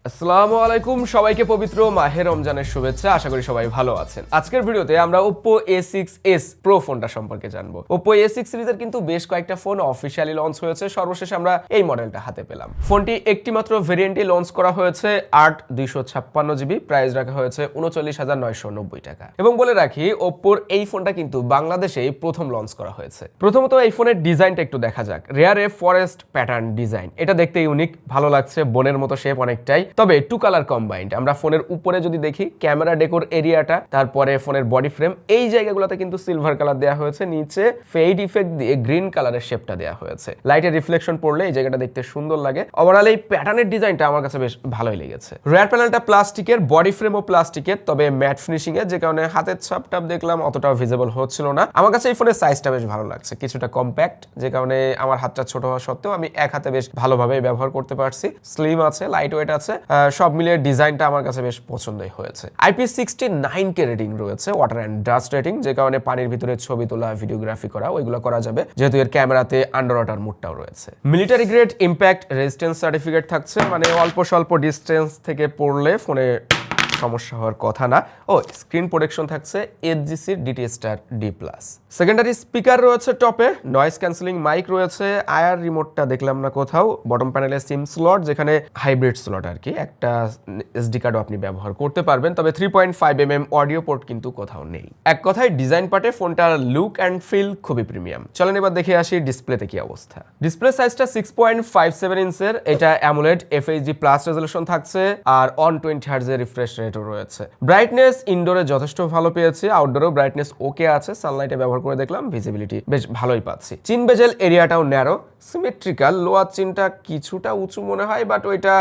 আসসালামু আলাইকুম সবাইকে পবিত্র মাহে রমজানের শুভেচ্ছা। আশা করি সবাই ভালো আছেন। আজকের ভিডিওতে আমরা Oppo A6s Pro ফোনটা সম্পর্কে জানবো। Oppo A6 সিরিজের কিন্তু বেশ কয়েকটা ফোন অফিশিয়ালি লঞ্চ হয়েছে, সর্বশেষ আমরা এই মডেলটা হাতে পেলাম। ফোনটি একটি মাত্র ভেরিয়েন্টে লঞ্চ করা হয়েছে 8/256GB, প্রাইস রাখা হয়েছে 39,990 টাকা। এবং বলে রাখি Oppoর এই ফোনটা কিন্তু বাংলাদেশেই প্রথম লঞ্চ করা হয়েছে। প্রথমত এই ফোনের ডিজাইনটা একটু দেখা যাক। রেয়ারে ফরেস্ট প্যাটার্ন ডিজাইন, এটা দেখতে ইউনিক, ভালো লাগছে, বোনের মতো শেপ অনেকটাই। তবে টু কালার কম্বাইন্ড। আমরা ফোনের উপরে যদি দেখি ক্যামেরা ডেকোর এরিয়াটা, তারপরে ফোনের বডি ফ্রেম, এই জায়গাগুলোতে কিন্তু সিলভার কালার দেওয়া হয়েছে, নিচে ফেড ইফেক্ট দিয়ে গ্রিন কালারের শেপটা দেওয়া হয়েছে। লাইটের রিফ্লেকশন পড়লে এই জায়গাটা দেখতে সুন্দর লাগে। ওভারঅল এই প্যাটার্নের ডিজাইনটা আমার কাছে বেশ ভালোই লেগেছে। রেয়ার প্যানেলটা প্লাস্টিকের, বডি ফ্রেমও প্লাস্টিকের, তবে ম্যাট ফিনিশিং এর, যে কারণে হাতের ছাপ টাপ দেখলাম অতটাও ভিজিবল হচ্ছিল না। আমার কাছে এই ফোনের সাইজটা বেশ ভালো লাগছে, কিছুটা কম্প্যাক্ট, যে কারণে আমার হাতটা ছোট হওয়া সত্ত্বেও আমি এক হাতে বেশ ভালোভাবে ব্যবহার করতে পারছি। স্লিম আছে, লাইট ওয়েট আছে, সব মিলিয়ে ডিজাইনটা আমার কাছে বেশ পছন্দই হয়েছে। IP69K রেটিং রয়েছে, ওয়াটার অ্যান্ড ডাস্ট রেটিং, যে কারণে পানির ভিতরে ছবি তোলা, ভিডিওগ্রাফি করা ওইগুলো করা যাবে, যেহেতু এর ক্যামেরাতে আন্ডার ওয়াটার মোডটাও রয়েছে। Military grade impact resistance certificate থাকছে, মানে অল্প স্বল্প ডিস্টেন্স থেকে পড়লে ফোনে সমস্যা হওয়ার কথা না। ও স্ক্রিন প্রোটেকশন থাকছে HGC DT-Star D+। Secondary speaker রয়েছে টপে, নয়েজ ক্যান্সেলিং মাইক রয়েছে, আয়ার রিমোটটা দেখলাম না কোথাও। বটম প্যানেলে সিম স্লট, যেখানে হাইব্রিড স্লট আর কি, একটা SD কার্ডও আপনি ব্যবহার করতে পারবেন, তবে 3.5mm অডিও পোর্ট কিন্তু কোথাও নেই। এক কথায় ডিজাইন পার্টে ফোনটার লুক অ্যান্ড ফিল খুবই প্রিমিয়াম। চলেন এবার দেখে আসি ডিসপ্লেতে কি অবস্থা। ডিসপ্লে সাইজটা 6.57 ইঞ্চের, এটা অ্যামোলেড FHD+ রেজোলিউশন থাকছে, আর 120 Hz এর রিফ্রেশ রেটও রয়েছে। ব্রাইটনেস ইনডোরে যথেষ্ট ভালো পেয়েছি, আউটডোরেও ব্রাইটনেস ওকে আছে। সানলাইটে ব্যবহার করে দেখলাম, ভিজিবিলিটি বেশ ভালোই পাচ্ছি। চিন বেজেল এরিয়াটাও ন্যারো, সিমেট্রিক্যাল। লোয়ার চিনটা কিছুটা উঁচু মনে হয়, বাট ওইটা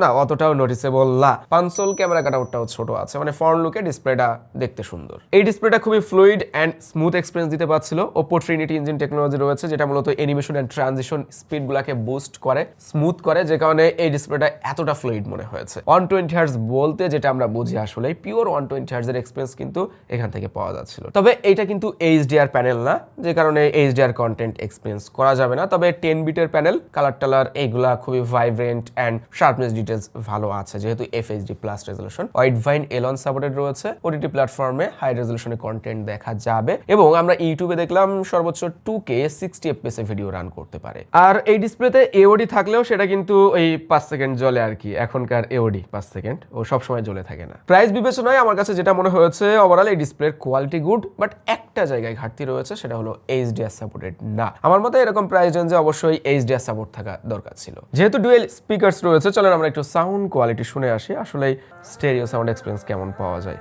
না অতটাও নোটিসেবল না। পাঁচল ক্যামেরা কাটআউটটাও ছোট আছে, মানে ফ্রন্ট লুকে ডিসপ্লেটা দেখতে সুন্দর। এই ডিসপ্লেটা খুবই ফ্লুইড অ্যান্ড স্মুথ এক্সপিরিয়েন্স দিতে পারছিল। Oppo Trinity ইঞ্জিন টেকনোলজি রয়েছে, যেটা মূলত অ্যানিমেশন অ্যান্ড ট্রানজিশন স্পিড গুলাকে বুস্ট করে, স্মুথ করে, যে কারণে এই ডিসপ্লেটা এতটা ফ্লুইড মনে হয়েছে। 120 Hz বলতে যেটা আমরা বুঝি আসলে পিওর 120 Hz এর এক্সপিরিয়েন্স কিন্তু এখান থেকে পাওয়া যাচ্ছিল। তবে এইটা কিন্তু HDR প্যানেল না, যে কারণে HDR কন্টেন্ট এক্সপিরিয়েন্স করা যাবে না। তবে 10 বিটের প্যানেল, কালার টালার এইগুলা খুবই ভাইব্রেন্ট অ্যান্ড শার্পনেস ডিটেলস ভালো আছে, যেহেতু FHD+ resolution. Wide vine Elon supported রয়েছে, OTT প্ল্যাটফর্মে হাই রেজোলিউশনে কন্টেন্ট দেখা যাবে, এবং আমরা ইউটিউবে দেখলাম সর্বোচ্চ 2K 60 FPS এ ভিডিও রান করতে পারে। আর এই ডিসপ্লেতে AOD থাকলেও সেটা কিন্তু এই 5 সেকেন্ড জ্বলে আর কি, এখনকার AOD 5 সেকেন্ড ও সবসময় জ্বলে থাকে না। প্রাইস বিবেচনায় আমার কাছে যেটা মনে হয়েছে, ওভারঅল এই ডিসপ্লের কোয়ালিটি গুড, বাট একটা জায়গায় ঘাটতি রয়েছে, সেটা হলো HDR সাপোর্টেড না। আমার মতে এরকম প্রাইস রেঞ্জে অবশ্যই HDR সাপোর্ট থাকা দরকার ছিল। যেহেতু ডুয়েল স্পিকারস রয়েছে, চলেন আমরা একটু সাউন্ড কোয়ালিটি শুনে আসি, আসলে স্টেরিও সাউন্ড এক্সপিরিয়েন্স কেমন পাওয়া যায়।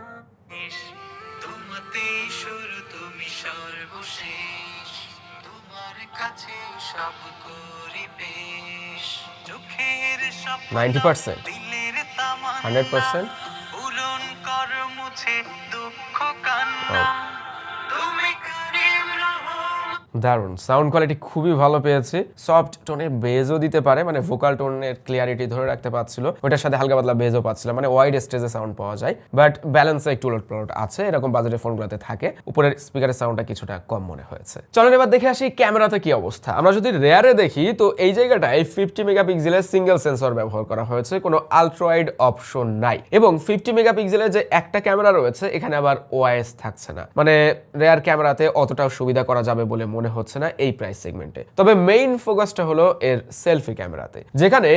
$90, 100%? দারুণ সাউন্ড কোয়ালিটি খুবই ভালো পেয়েছি। সফট টোনে বেজও দিতে পারে, মানে ভোকাল টোনের ক্লিয়ারিটি ধরে রাখতে পারছিল, ওটার সাথে হালকা পাতলা বেজও পাচ্ছিল, মানে ওয়াইড স্টেজে সাউন্ড পাওয়া যায়, বাট ব্যালেন্সে একটু উলট পালট আছে, এরকম বাজেটের ফোনগুলোতে থাকে। উপরের স্পিকারের সাউন্ডটা কিছুটা কম মনে হয়েছে। চলেন এবার দেখে আসি ক্যামেরাতে কি অবস্থা। আমরা যদি রেয়ারে দেখি, তো এই জায়গাটায় 50 মেগাপিক্সেলের সিঙ্গেল সেন্সর ব্যবহার করা হয়েছে, কোনো আলট্রা ওয়াইড অপশন নাই, এবং 50 মেগাপিক্সেলের যে একটা ক্যামেরা রয়েছে, এখানে আবার OIS থাকছে না, মানে রেয়ার ক্যামেরাতে অতটাও সুবিধা করা যাবে বলে মনে হচ্ছে না এই প্রাইস সেগমেন্টে। তবে মেইন ফোকাসটা হলো এর সেলফি ক্যামেরাতে, যেখানে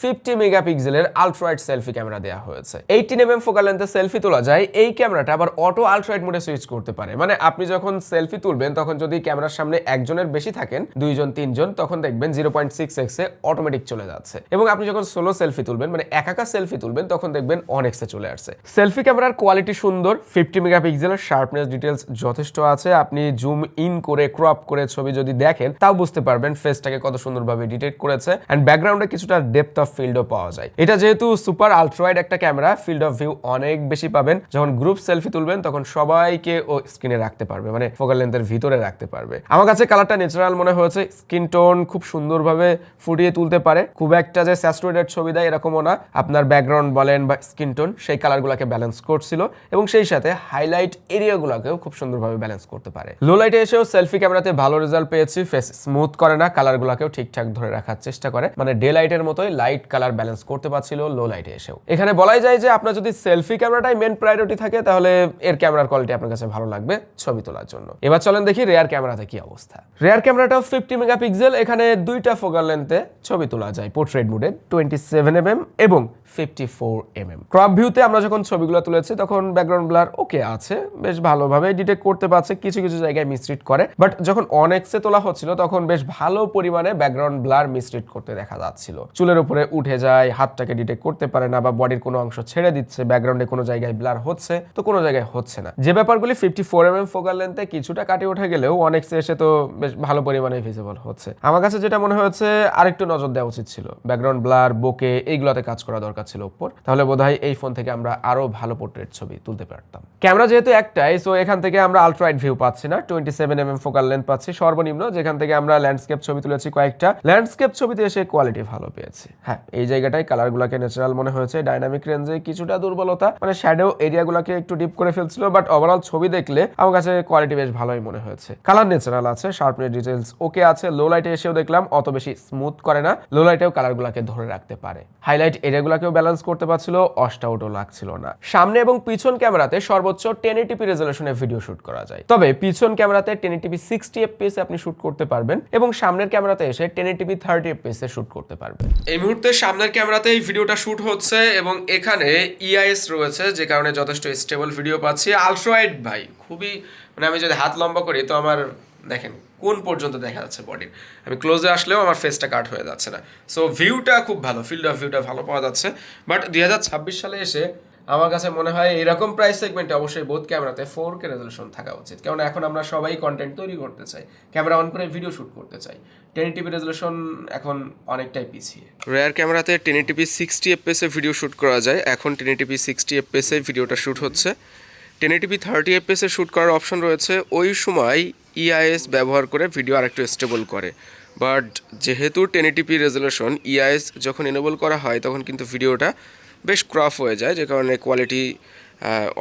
50 মেগাপিক্সেলের আলট্রা ওয়াইড সেলফি ক্যামেরা দেওয়া হয়েছে। 18mm ফোকাল লেন্থে সেলফি তোলা যায়। এই ক্যামেরাটা আবার অটো আলট্রা ওয়াইড মোডে সুইচ করতে পারে, মানে আপনি যখন সেলফি তুলবেন, তখন যদি ক্যামেরার সামনে একজনের বেশি থাকেন, 2জন 3জন, তখন দেখবেন 0.6x এ অটোমেটিক চলে যাচ্ছে, এবং আপনি যখন সোলো সেলফি তুলবেন, মানে একা সেলফি তুলবেন, তখন দেখবেন 1x এ চলে আসছে। সেলফি ক্যামেরার কোয়ালিটি সুন্দর, 50 মেগাপিক্সেলের শার্পনেস ডিটেলস যথেষ্ট আছে। আপনি জুম ইন করে ক্রপ করে ছবি যদি দেখেন, তাও বুঝতে পারবেন ফেসটাকে কত সুন্দরভাবে ডিটেক্ট করেছে, এন্ড ব্যাকগ্রাউন্ডে কিছুটা ডেপথ অফ ফিল্ডও পাওয়া যায়। এটা যেহেতু সুপার আলট্রা ওয়াইড একটা ক্যামেরা, ফিল্ড অফ ভিউ অনেক বেশি পাবেন। যখন গ্রুপ সেলফি তুলবেন, তখন সবাইকে ও স্ক্রিনে রাখতে পারবে, মানে ফোকাল লেন্থের ভিতরে রাখতে পারবে। আমার কাছে কালারটা ন্যাচারাল মনে হয়েছে, স্কিন টোন খুব সুন্দরভাবে ফুটিয়ে তুলতে পারে, খুব একটা যে স্যাচুরেটেড ছবি দেয় এরকমও না। আপনার ব্যাকগ্রাউন্ড বলেন বা স্কিন টোন, সেই কালারগুলোকে ব্যালেন্স করছিল, এবং সেই সাথে হাইলাইট এরিয়াগুলোকেও খুব সুন্দরভাবে ব্যালেন্স করতে পারে। লো লাইটে এসেও সেলফি ক্যামেরাতে ভালো রেজাল্ট পেয়েছি, ফেস স্মুথ করে না, কালারগুলোকেও ঠিকঠাক ধরে রাখার চেষ্টা করে, মানে ডে লাইটের মতোই লাইট লাইট কালার ব্যালেন্স করতে পারছিল লো লাইটে এসেও। এখানে বলাই যায় যে আপনার যদি সেলফি ক্যামেরাটাই মেন প্রায়োরিটি থাকে তাহলে এর ক্যামেরার কোয়ালিটি আপনার কাছে ভালো লাগবে ছবি তোলার জন্য। এবার চলেন দেখি রেয়ার ক্যামেরাতে কি অবস্থা। রেয়ার ক্যামেরাটাও 50 মেগাপিক্সেল, এখানে দুইটা ফোকাল লেন্থে ছবি তোলা যায়, পোর্ট্রেট মোডে 27mm এবং 54mm। ক্রপ ভিউতে আমরা যখন ছবিগুলো তুলেছি তখন ব্যাকগ্রাউন্ড ব্লার ওকে আছে, বেশ ভালোভাবে ডিটেক্ট করতে পারছে, কিছু কিছু জায়গায় মিসরিড করে, বাট যখন অনেক্সে তোলা হচ্ছিল তখন বেশ ভালো পরিমাণে ব্যাকগ্রাউন্ড ব্লার মিসরিড করতে দেখা যাচ্ছিল। চুলের উপরে উঠে যায়, হাতটাকে ডিটেক্ট করতে পারে না, বা বডির কোনো অংশ ছেড়ে দিচ্ছে, ব্যাকগ্রাউন্ডে কোনো জায়গায় ব্লার হচ্ছে তো কোনো জায়গায় হচ্ছে না। যে ব্যাপারগুলি 54mm ফোকাল লেন্থে কিছুটা কাটে উঠে গেলেও অনেক্সে এসে তো বেশ ভালো পরিমাণে ভিজিবল হচ্ছে। আমার কাছে যেটা মনে হয়েছে আরেকটু নজর দেওয়া উচিত ছিল, ব্যাকগ্রাউন্ড ব্লার, বোকে এইগুলোতে কাজ করা দরকার ছিল ওপর, তাহলে বোধহয় এই ফোন থেকে আমরা আরো ভালো পোর্ট্রেট ছবি তুলতে পারতাম। ক্যামেরা যেহেতু একটাই, সো এখান থেকে আমরা আলট্রা ওয়াইড ভিউ পাচ্ছি না, 27mm ফোকাল লেন্থ পাচ্ছি সর্বনিম্ন, যেখান থেকে আমরা ল্যান্ডস্কেপ ছবি তুলেছি কয়েকটা, ল্যান্ডস্কেপ ছবিতে এসে কোয়ালিটি ভালো পেয়েছি। হ্যাঁ, এই জায়গাটায় কালারগুলোকে ন্যাচারাল মনে হয়েছে, ডাইনামিক রেঞ্জে কিছুটা দুর্বলতা, মানে শ্যাডো এরিয়াগুলোকে একটু ডিপ করে ফেলছিল, বাট ওভারঅল ছবি দেখলে আমার কাছে কোয়ালিটি বেশ ভালোই মনে হয়েছে। কালার ন্যাচারাল আছে, শার্পনেস ডিটেইলস ওকে আছে, লো লাইটে এসেও দেখলাম অত বেশি স্মুথ করে না, লো লাইটেও কালারগুলোকে ধরে রাখতে পারে, হাইলাইট এরিয়াগুলোকেও ব্যালেন্স করতে পারছিল, অস্টাউটও লাগছিল না। সামনে এবং পিছন ক্যামেরাতে সর্বোচ্চ 1080p রেজোলিউশনে ভিডিও শুট করা যায়, তবে পিছন ক্যামেরাতে 1080p 60fps এ আপনি শুট করতে পারবেন এবং সামনের ক্যামেরাতে এসে 1080p 30fps এ শুট করতে পারবেন। এই মুহূর্তে সামনের ক্যামেরাতে এই ভিডিওটা শুট হচ্ছে এবং এখানে ইআইএস রয়েছে, যে কারণে যথেষ্ট স্টেবল ভিডিও পাচ্ছি। আলট্রা ওয়াইড ভাই খুবই, মানে আমি যদি হাত লম্বা করি তো আমার দেখেন কোন পর্যন্ত দেখা যাচ্ছে বডির, আমি ক্লোজে আসলেও আমার ফেসটা কাট হয়ে যাচ্ছে না। সো ভিউটা খুব ভালো, ফিল্ড অফ ভিউটা ভালো পাওয়া যাচ্ছে। বাট 2026 সালে এসে আমার কাছে মনে হয় এরকম প্রাইস সেগমেন্টে অবশ্যই বোথ ক্যামেরাতে 4K রেজোলিউশন থাকা উচিত, কারণ এখন আমরা সবাই কন্টেন্ট তৈরি করতে চাই, ক্যামেরা অন করে ভিডিও শুট করতে চাই। 1080p রেজোলিউশন এখন অনেকটাই পিছিয়ে। রেয়ার ক্যামেরাতে 1080p 60fps এ ভিডিও শুট করা যায়, এখন 1080p 60fps এ ভিডিওটা শুট হচ্ছে। 1080p 30fps এ শুট করার অপশন রয়েছে, ওই সময় ইআইএস ব্যবহার করে ভিডিও আরেকটু স্টেবল করে, বাট যেহেতু 1080p রেজোলিউশন ইআইএস যখন এনেবল করা হয় তখন কিন্তু ভিডিওটা বেশ ক্রপ হয়ে যায়, যে কারণে কোয়ালিটি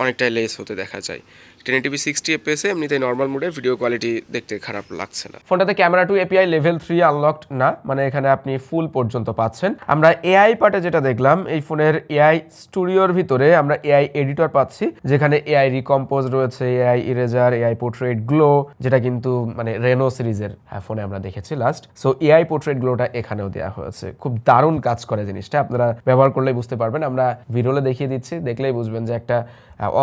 অনেকটাই লেস হতে দেখা যায়। 1080p 60fps এ এমনিতে নর্মাল মোডে ভিডিও কোয়ালিটি দেখতে খারাপ লাগছে না। ফোনটাতে camera to API level 3 unlocked না, মানে এখানে আপনি ফুল পর্যন্ত পাচ্ছেন। আমরা এআই পার্টে যেটা দেখলাম, এই ফোনের এআই স্টুডিওর ভিতরে আমরা এআই এডিটর পাচ্ছি, যেখানে এআই রিকম্পোজ রয়েছে, AI eraser, AI portrait glow, যেটা কিন্তু মানে রেনো সিরিজের ফোনে আমরা দেখেছি লাস্ট। সো এআই পোর্ট্রেট গ্লোটা এখানেও দেওয়া হয়েছে, খুব দারুণ কাজ করে জিনিসটা, আপনারা ব্যবহার করলেই বুঝতে পারবেন। আমরা ভিডিওলে দেখিয়ে দিচ্ছি, দেখলেই বুঝবেন যে একটা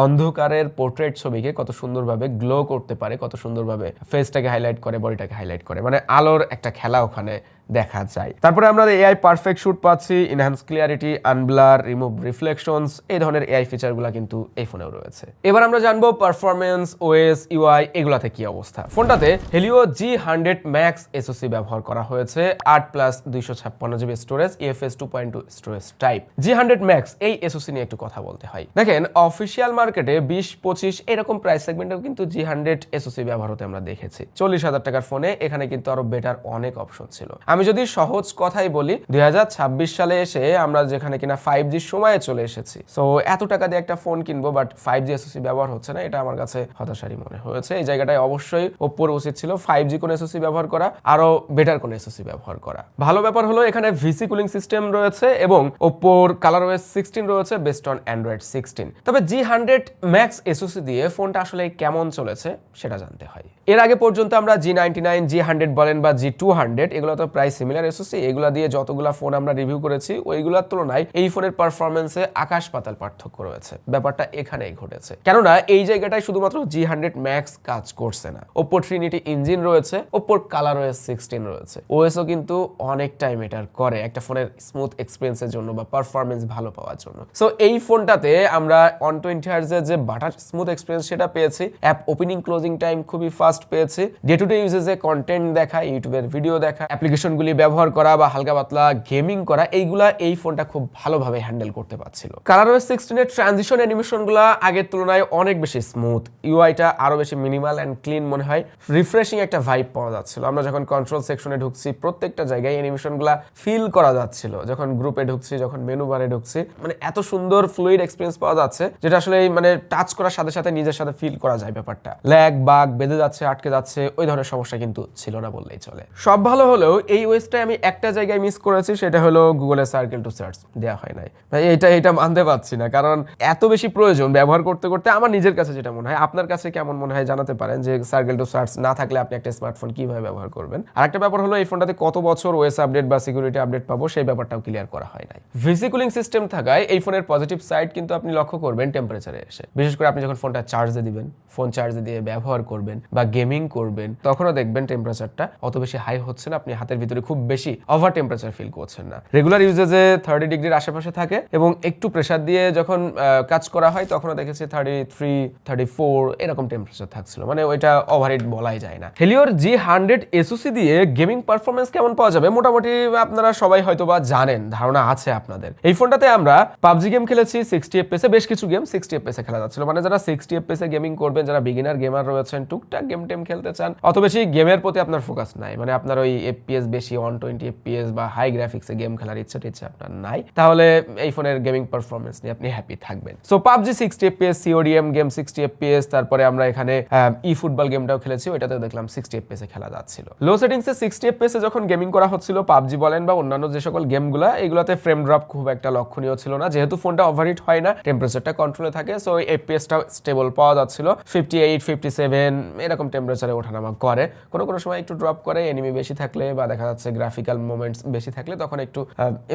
অন্ধকারের পোর্ট্রেট ছবিকে কত সুন্দরভাবে গ্লো করতে পারে, কত সুন্দরভাবে ফেসটাকে হাইলাইট করে, বডিটাকে হাইলাইট করে, মানে আলোর একটা খেলা ওখানে দেখা যায়। তারপরে আমরা এআই পারফেক্ট শুট পাচ্ছি, ইনহ্যান্স ক্লিয়ারিটি, আনব্লার, রিমুভ রিফ্লেকশনস, এই ধরনের এআই ফিচারগুলো কিন্তু এই ফোনেও রয়েছে। এবার আমরা জানবো পারফরমেন্স, ওএস, ইউআই এগুলাতে কি অবস্থা। ফোনটাতে হেলিও G100 Max SoC ব্যবহার করা হয়েছে, 8+ 256GB storage, UFS 2.2 storage type. G100 Max এই SoC নিয়ে একটু কথা বলতে হয়। দেখেন অফিসিয়াল মার্কেটে 20-25 এরকম প্রাইস সেগমেন্টেও কিন্তু G100 SoC ব্যবহার হতে আমরা দেখেছি। 40,000 টাকার ফোনে এখানে কিন্তু আরো বেটার অনেক অপশন ছিল। আমি যদি সহজ কথাই বলি, 2026 সালে এসে আমরা যেখানে কিনা 5G সময়ে চলে এসেছি, সো এত টাকা দিয়ে একটা ফোন কিনবো বাট 5G SoC ব্যবহার হচ্ছে না, এটা আমার কাছে হতাশারই মনে হয়েছে। এই জায়গাটায় অবশ্যই ওপ্পোর উচিত ছিল 5G কোন SoC ব্যবহার করা, আরো বেটার কোন SoC ব্যবহার করা। ভালো ব্যাপার হলো এখানে ভিসি কুলিং সিস্টেম রয়েছে এবং ওপ্পোর ColorOS 16 রয়েছে বেসড অন Android 16। তবে G100 Max SoC দিয়ে ফোনটা আসলে কেমন চলেছে সেটা জানতে হয়। এর আগে পর্যন্ত আমরা G99, G100 বলেন বা G200, এগুলো তো প্রায় সিমিলার SoC, এগুলা দিয়ে যতগুলা ফোন আমরা রিভিউ করেছি ওইগুলোর তুলনায় এই ফোনের পারফরমেন্সে আকাশ পাতাল পার্থক্য রয়েছে। ব্যাপারটা এখানেই ঘটেছে, কেননা এই জায়গাটায় শুধুমাত্র G100 Max কাজ করছে না, ওপ্পো ট্রিনিটি ইঞ্জিন রয়েছে, ওপ্পোর ColorOS 16 রয়েছে, ওএসও কিন্তু অনেকটাই ম্যাটার করে একটা ফোনের স্মুথ এক্সপিরিয়েন্সের জন্য বা পারফরমেন্স ভালো পাওয়ার জন্য। সো এই ফোনটাতে আমরা 120 হার্টজের যে বাটার স্মুথ এক্সপিরিয়েন্স সেটা পেয়েছি, অ্যাপ ওপেনিং ক্লোজিং টাইম খুবই ফাস্ট পেয়েছি, ডে টু ডে ইউজেসে কন্টেন্ট দেখা, ইউটিউবের ভিডিও দেখা, অ্যাপ্লিকেশনগুলি ব্যবহার করা বা হালকা পাতলা গেমিং করা, এইগুলা এই ফোনটা খুব ভালোভাবে হ্যান্ডেল করতে পারছিল। ColorOS 16 এর ট্রানজিশন অ্যানিমেশনগুলো আগের তুলনায় অনেক বেশি স্মুথ, ইউআইটা আরো বেশি মিনিমাল এন্ড ক্লিন মনে হয়, রিফ্রেশিং একটা ভাইব পাওয়া যাচ্ছিল। আমরা যখন কন্ট্রোল সেকশনে ঢুকছি প্রত্যেকটা জায়গায় অ্যানিমেশনগুলো ফিল করা যাচ্ছিল, যখন গ্রুপে ঢুকছি, যখন মেনু বারে ঢুকছি, মানে এত সুন্দর ফ্লুইড এক্সপিরিয়েন্স পাওয়া যাচ্ছে যেটা আসলে মানে টাচ করার সাথে সাথে নিজের সাথে সাথে ফিল করা যায় ব্যাপারটা। ল্যাগ বাগ বেঁধে যাচ্ছে, আটকে যাচ্ছে, ওই ধরনের সমস্যা কিন্তু ছিল না বললেই চলে। সব ভালো হলেও এই ওয়েসটায় আমি একটা জায়গায় মিস করেছি, সেটা হলো গুগলের সার্কেল টু সার্চ দেওয়া হয় নাই ভাই। এটা মানতে পারছি না, কারণ এত বেশি প্রয়োজন ব্যবহার করতে করতে আমার নিজের কাছে যেটা মনে হয়, আপনার কাছে কেমন মনে হয় জানাতে পারেন যে সার্কেল টু সার্চ না থাকলে আপনি একটা স্মার্টফোন কিভাবে ব্যবহার করবেন। আর একটা ব্যাপার হলো এই ফোনটাতে কত বছর ওএস আপডেট বা সিকিউরিটি আপডেট পাবো সেই ব্যাপারটাও ক্লিয়ার করা হয় নাই। ভিসি কুলিং সিস্টেম থাকায় এই ফোনের পজিটিভ সাইড কিন্তু আপনি লক্ষ্য করবেন টেম্পারেচারে এসে, বিশেষ করে আপনি যখন ফোনটা চার্জে দিবেন, ফোন চার্জে দিয়ে ব্যবহার করবেন বা গেমিং করবেন, তখনও দেখবেন টেম্পারেচারটা অত বেশি হাই হচ্ছে না, আপনি হাতের ভিতরে খুব বেশি ওভার টেম্পারেচার ফিল করছেন না। রেগুলার ইউজেজে 30 ডিগ্রির আশেপাশে থাকে এবং একটু প্রেসার দিয়ে যখন কাজ করা হয় তখনও দেখেছি 33, 34 এরকম টেম্পারেচার থাকছিল, মানে ওইটা ওভারহিট বলাই যায় না। হেলিওর G100 SoC দিয়ে গেমিং পারফরমেন্স কেমন পাওয়া যাবে মোটামুটি আপনারা সবাই হয়তো বা জানেন, ধারণা আছে আপনাদের। এই ফোনটাতে আমরা পাবজি গেম খেলেছি 60 FPS, বেশ কিছু গেম 60 FPS খেলা যাচ্ছিল, মানে যারা 60 FPS গেমিং করবেন, যারা বিগিনার গেমার রয়েছেন, টুকটাক গেম টেম খেলতে চান, অত বেশি গেমের প্রতি আপনার ফোকাস নাই, মানে আপনার ওই FPS বেশি 120 FPS বা হাই গ্রাফিক্সে গেম খেলার ইচ্ছা আপনার নাই, তাহলে এই ফোনের গেমিং পারফরমেন্স নিয়ে আপনি হ্যাপি থাকবেন। So PUBG 60 FPS, CODM game 60 FPS, তারপরে আমরা এখানে ফুটবল গেমটাও খেলেছি, ওইটাতে দেখলাম 60 FPS খেলা যাচ্ছিল। লো সেটিংসে 60 FPS যখন গেমিং করা হচ্ছিল, পাবজি বলেন বা অন্যান্য যে সকল গেমগুলো, এগুলোতে ফ্রেম ড্রপ খুব একটা লক্ষণীয় ছিল না, যেহেতু ফোনটা ওভারহিট হয় না, টেম্পারেচারটা কন্ট্রোলে থাকে, সো FPSটা স্টেবল পাওয়া যাচ্ছিল। 58, 57 এরকম টেম্পারেচারে ওঠানামা করে, কোনো সময় একটু ড্রপ করে, এনিমি বেশি থাকলে বা দেখা যাচ্ছে গ্রাফিক্যাল মোমেন্টস বেশি থাকলে তখন একটু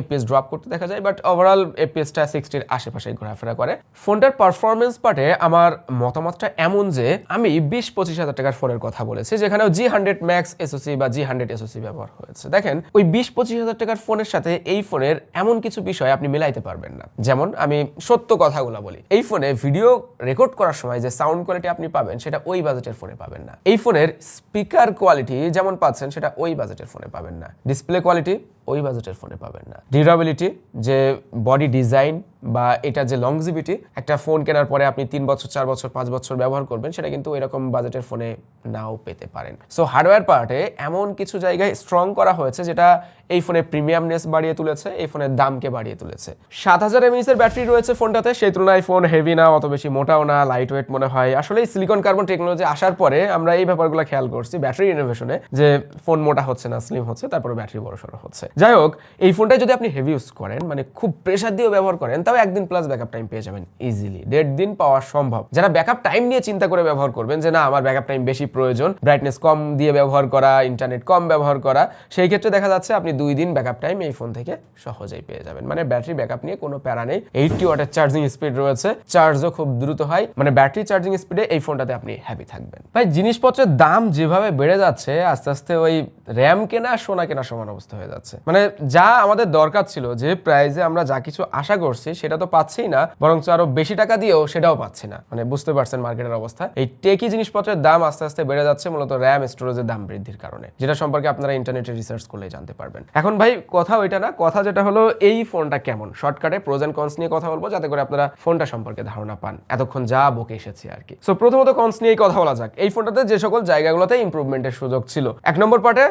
FPS ড্রপ করতে দেখা যায়, বাট ওভারঅল FPSটা 60 এর আশেপাশে ঘোরাফেরা করে। ফোনটার পারফরমেন্স পার্টে আমার মতামতটা এমন যে আমি 20-25 হাজার টাকার ফোনের কথা বলেছি, যেখানেও G100 Max SoC বা G100 SoC ব্যবহার হয়েছে। দেখেন ওই 20-25 হাজার টাকার ফোনের সাথে এই ফোনের এমন কিছু বিষয় আপনি মিলাইতে পারবেন না। যেমন আমি সত্য কথাগুলো বলি, এই ফোনে ভিডিও রেকর্ড করার সময় যে সাউন্ড কোয়ালিটি আপনি পাবেন সেটা ওই বাজেটের ফোনে পাবেন না। এই ফোনের স্পিকার কোয়ালিটি যেমন পাচ্ছেন সেটা ওই বাজেটের ফোনে পাবেন না। ডিসপ্লে কোয়ালিটি ওই বাজেটের ফোনে পাবেন না। ডিউরেবিলিটি, যে বডি ডিজাইন বা এটা যে লংজিভিটি, একটা ফোন কেনার পরে আপনি 3 বছর 4 বছর 5 বছর ব্যবহার করবেন, সেটা কিন্তু এরকম বাজেটের ফোনে নাও পেতে পারেন। সো হার্ডওয়্যার পার্টে এমন কিছু জায়গায় স্ট্রং করা হয়েছে যেটা এই ফোনে প্রিমিয়ামনেস বাড়িয়ে তুলেছে, এই ফোনের দামকে বাড়িয়ে তুলেছে। 7000 mAh ব্যাটারি রয়েছে ফোনটাতে, সেই তুলনায় ফোন হেভি না, অত বেশি মোটাও না, লাইট ওয়েট মনে হয়। আসলে সিলিকন কার্বন টেকনোলজি আসার পরে আমরা এই ব্যাপারগুলো খেয়াল করছি ব্যাটারি ইনোভেশনে, যে ফোন মোটা হচ্ছে না, স্লিম হচ্ছে, তারপরে ব্যাটারি বড়সড় হচ্ছে। যাই হোক, এই ফোনটা যদি আপনি হেভি ইউজ করেন, মানে খুব প্রেসার দিয়ে ব্যবহার করেন, তাও 1 দিন প্লাস ব্যাকআপ টাইম পেয়ে যাবেন ইজিলি। 1.5 দিন পাওয়া সম্ভব। যারা ব্যাকআপ টাইম নিয়ে চিন্তা করে ব্যবহার করবেন, যে না আমার ব্যাকআপ টাইম বেশি প্রয়োজন, ব্রাইটনেস কম দিয়ে ব্যবহার করা, ইন্টারনেট কম ব্যবহার করা, সেই ক্ষেত্রে দেখা যাচ্ছে আপনি 2 দিন ব্যাকআপ টাইম এই ফোন থেকে সহজেই পেয়ে যাবেন। মানে ব্যাটারি ব্যাকআপ নিয়ে কোনো প্যারা নেই। 80 ওয়াটের চার্জিং স্পিড রয়েছে, চার্জও খুব দ্রুত হয়, মানে ব্যাটারি চার্জিং স্পিডে এই ফোনটাতে আপনি হ্যাপি থাকবেন। ভাই জিনিসপত্রের দাম যেভাবে বেড়ে যাচ্ছে, আস্তে আস্তে ওই র্যাম কেনা সোনা কেনা সমান অবস্থা হয়ে যাচ্ছে। মানে যা আমাদের দরকার ছিল, যে প্রাইসে আমরা যা কিছু আশা করছি সেটা তো পাচ্ছিই না, বরং আরো বেশি টাকা দিয়েও সেটাও পাচ্ছি না। মানে বুঝতে পারছেন মার্কেটের অবস্থা। এই টেকি জিনিসপত্রের দাম আস্তে আস্তে বেড়ে যাচ্ছে মূলত র্যাম স্টোরেজের দাম বৃদ্ধির কারণে, যেটা সম্পর্কে আপনারা ইন্টারনেটে রিসার্চ করলে জানতে পারবেন। এখন ভাই কথা ওইটা না, কথা যেটা হলো এই ফোনটা কেমন, শর্টকাটে প্রোজ এন্ড কনস নিয়ে কথা বলবো, যাতে করে আপনারা ফোনটা সম্পর্কে ধারণা পান। এতক্ষণ যা বকে এসেছি আর কি। সো প্রথমত কনস নিয়েই কথা বলা যাক। এই ফোনটাতে যে সকল জায়গাগুলোতে ইমপ্রুভমেন্টের সুযোগ ছিল, 1 নম্বর পার্টে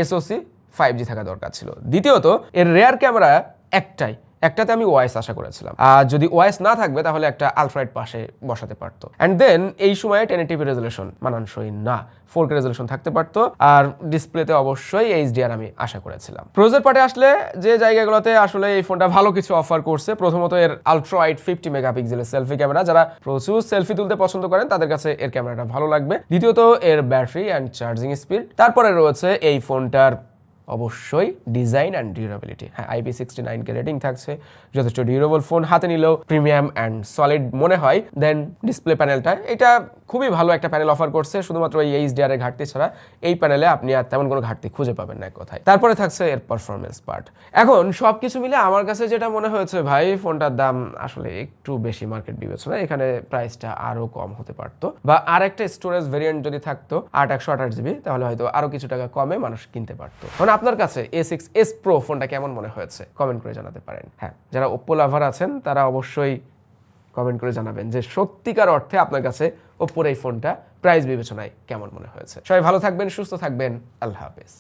SoC 5G থাকা দরকার ছিল। দ্বিতীয়ত এর রেয়ার ক্যামেরা একটাতে আমি ওয়াইস আশা করেছিলাম, আর যদি ওয়াইস না থাকবে তাহলে একটা আলট্রাইট পাশে বসাতে পারতো। অ্যান্ড দেন এই সময়ে 1080p রেজলিউশন মানানসই না, 4K রেজলিউশন থাকতে পারতো, আর ডিসপ্লেতে অবশ্যই HDR আমি আশা করেছিলাম। প্রোজের পার্টে আসলে যে জায়গাগুলোতে আসলে এই ফোনটা ভালো কিছু অফার করছে, প্রথমত এর আলট্রা ওয়াইড 50 মেগাপিক্সেলের সেলফি ক্যামেরা, যারা প্রচুর সেলফি তুলতে পছন্দ করেন তাদের কাছে এর ক্যামেরাটা ভালো লাগবে। দ্বিতীয়ত এর ব্যাটারি অ্যান্ড চার্জিং স্পিড। তারপরে রয়েছে এই ফোনটার অবশ্যই ডিজাইন অ্যান্ড ডিউরেবিলিটি। হ্যাঁ, IP69 কে রেটিং থাকছে, যথেষ্ট ডিউরেবল ফোন, হাতে নিলেও প্রিমিয়াম অ্যান্ড সলিড মনে হয়। দেন ডিসপ্লে প্যানেলটা, এটা খুবই ভালো একটা প্যানেল অফার করছে, শুধুমাত্র এই HDR এর ঘাটতি ছাড়া এই প্যানেলে আপনি আর তেমন কোনো ঘাটতি খুঁজে পাবেন না এক কথায়। তারপরে থাকছে এর পারফরমেন্স পার্ট। এখন সবকিছু মিলে আমার কাছে যেটা মনে হয়েছে, ভাই ফোনটার দাম আসলে একটু বেশি মার্কেট বিবেচনা, এখানে প্রাইসটা আরো কম হতে পারতো, বা আর একটা স্টোরেজ ভেরিয়েন্ট যদি থাকতো 8/128GB, তাহলে হয়তো আরো কিছু টাকা কমে মানুষ কিনতে পারতো। আপনার কাছে A6s Pro ফোনটা কেমন মনে হয়েছে কমেন্ট করে জানাতে পারেন। হ্যাঁ, যারা Oppo লাভার আছেন তারা অবশ্যই কমেন্ট করে জানাবেন যে সত্যিকার অর্থে আপনার কাছে Oppo এই ফোনটা প্রাইস বিবেচনায় কেমন মনে হয়েছে। সবাই ভালো থাকবেন, সুস্থ থাকবেন, আল্লাহ হাফেজ।